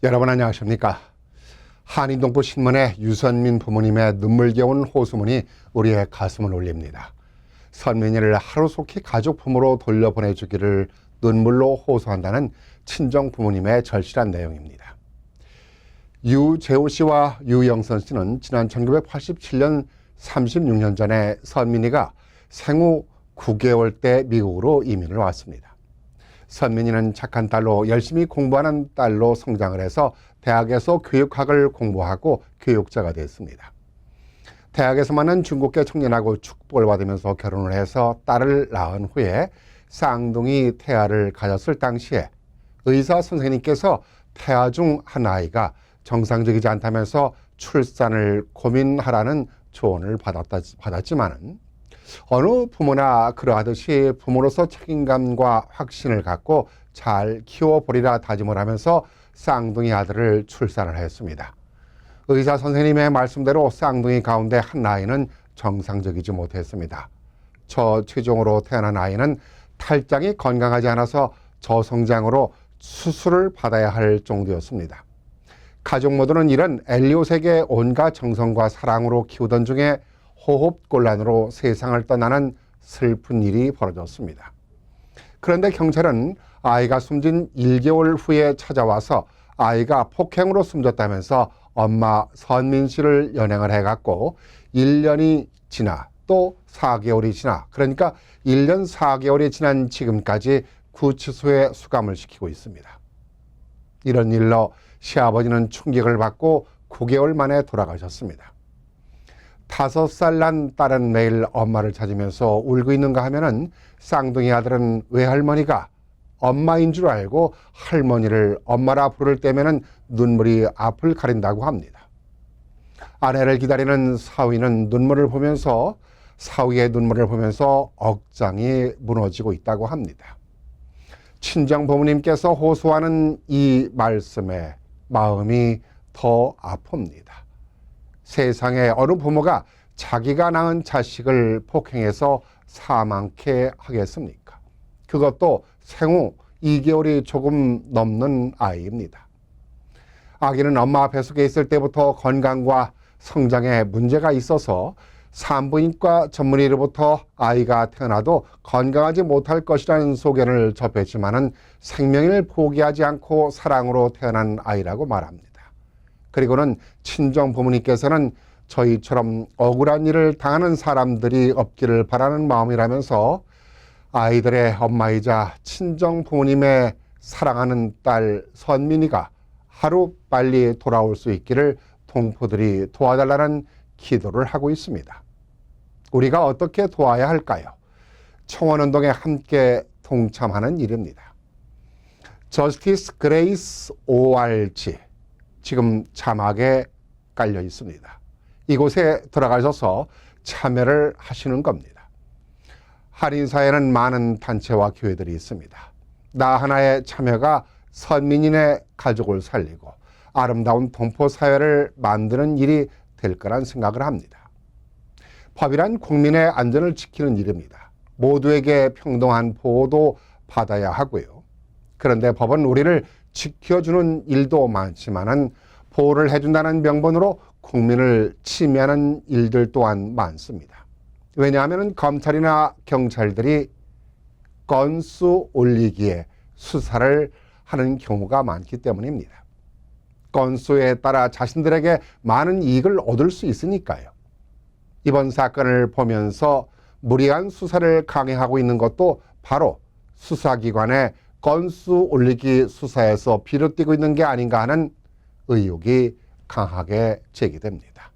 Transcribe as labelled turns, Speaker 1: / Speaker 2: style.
Speaker 1: 여러분 안녕하십니까? 한인동포신문의 유선민 부모님의 눈물겨운 호소문이 우리의 가슴을 울립니다. 선민이를 하루속히 가족 부모로 돌려보내주기를 눈물로 호소한다는 친정 부모님의 절실한 내용입니다. 유재호 씨와 유영선 씨는 지난 1987년 36년 전에 선민이가 생후 9개월 때 미국으로 이민을 왔습니다. 선민이는 착한 딸로 열심히 공부하는 딸로 성장을 해서 대학에서 교육학을 공부하고 교육자가 됐습니다. 대학에서 만난 중국계 청년하고 축복을 받으면서 결혼을 해서 딸을 낳은 후에 쌍둥이 태아를 가졌을 당시에 의사 선생님께서 태아 중 한 아이가 정상적이지 않다면서 출산을 고민하라는 조언을 받았지만은 어느 부모나 그러하듯이 부모로서 책임감과 확신을 갖고 잘 키워보리라 다짐을 하면서 쌍둥이 아들을 출산을 했습니다. 의사 선생님의 말씀대로 쌍둥이 가운데 한 아이는 정상적이지 못했습니다. 저체중으로 태어난 아이는 탈장이 건강하지 않아서 저성장으로 수술을 받아야 할 정도였습니다. 가족 모두는 이런 엘리옷에게 온갖 정성과 사랑으로 키우던 중에 호흡곤란으로 세상을 떠나는 슬픈 일이 벌어졌습니다. 그런데 경찰은 아이가 숨진 1개월 후에 찾아와서 아이가 폭행으로 숨졌다면서 엄마 선민 씨를 연행을 해갖고 1년이 지나 또 4개월이 지나 그러니까 1년 4개월이 지난 지금까지 구치소에 수감을 시키고 있습니다. 이런 일로 시아버지는 충격을 받고 9개월 만에 돌아가셨습니다. 5살 난 딸은 매일 엄마를 찾으면서 울고 있는가 하면은 쌍둥이 아들은 외할머니가 엄마인 줄 알고 할머니를 엄마라 부를 때면은 눈물이 앞을 가린다고 합니다. 아내를 기다리는 사위는 사위의 눈물을 보면서 억장이 무너지고 있다고 합니다. 친정 부모님께서 호소하는 이 말씀에 마음이 더 아픕니다. 세상에 어느 부모가 자기가 낳은 자식을 폭행해서 사망케 하겠습니까? 그것도 생후 2개월이 조금 넘는 아이입니다. 아기는 엄마 뱃속에 있을 때부터 건강과 성장에 문제가 있어서 산부인과 전문의로부터 아이가 태어나도 건강하지 못할 것이라는 소견을 접했지만은 생명을 포기하지 않고 사랑으로 태어난 아이라고 말합니다. 그리고는 친정 부모님께서는 저희처럼 억울한 일을 당하는 사람들이 없기를 바라는 마음이라면서 아이들의 엄마이자 친정 부모님의 사랑하는 딸 선민이가 하루 빨리 돌아올 수 있기를 동포들이 도와달라는 기도를 하고 있습니다. 우리가 어떻게 도와야 할까요? 청원운동에 함께 동참하는 일입니다. Justice Grace ORG 지금 자막에 깔려 있습니다. 이곳에 들어가셔서 참여를 하시는 겁니다. 한인사회는 많은 단체와 교회들이 있습니다. 나 하나의 참여가 선민인의 가족을 살리고 아름다운 동포사회를 만드는 일이 될 거란 생각을 합니다. 법이란 국민의 안전을 지키는 일입니다. 모두에게 평등한 보호도 받아야 하고요. 그런데 법은 우리를 지켜주는 일도 많지만은 보호를 해준다는 명분으로 국민을 침해하는 일들 또한 많습니다. 왜냐하면 검찰이나 경찰들이 건수 올리기에 수사를 하는 경우가 많기 때문입니다. 건수에 따라 자신들에게 많은 이익을 얻을 수 있으니까요. 이번 사건을 보면서 무리한 수사를 강행하고 있는 것도 바로 수사기관의 건수 올리기 수사에서 비롯되고 있는 게 아닌가 하는 의혹이 강하게 제기됩니다.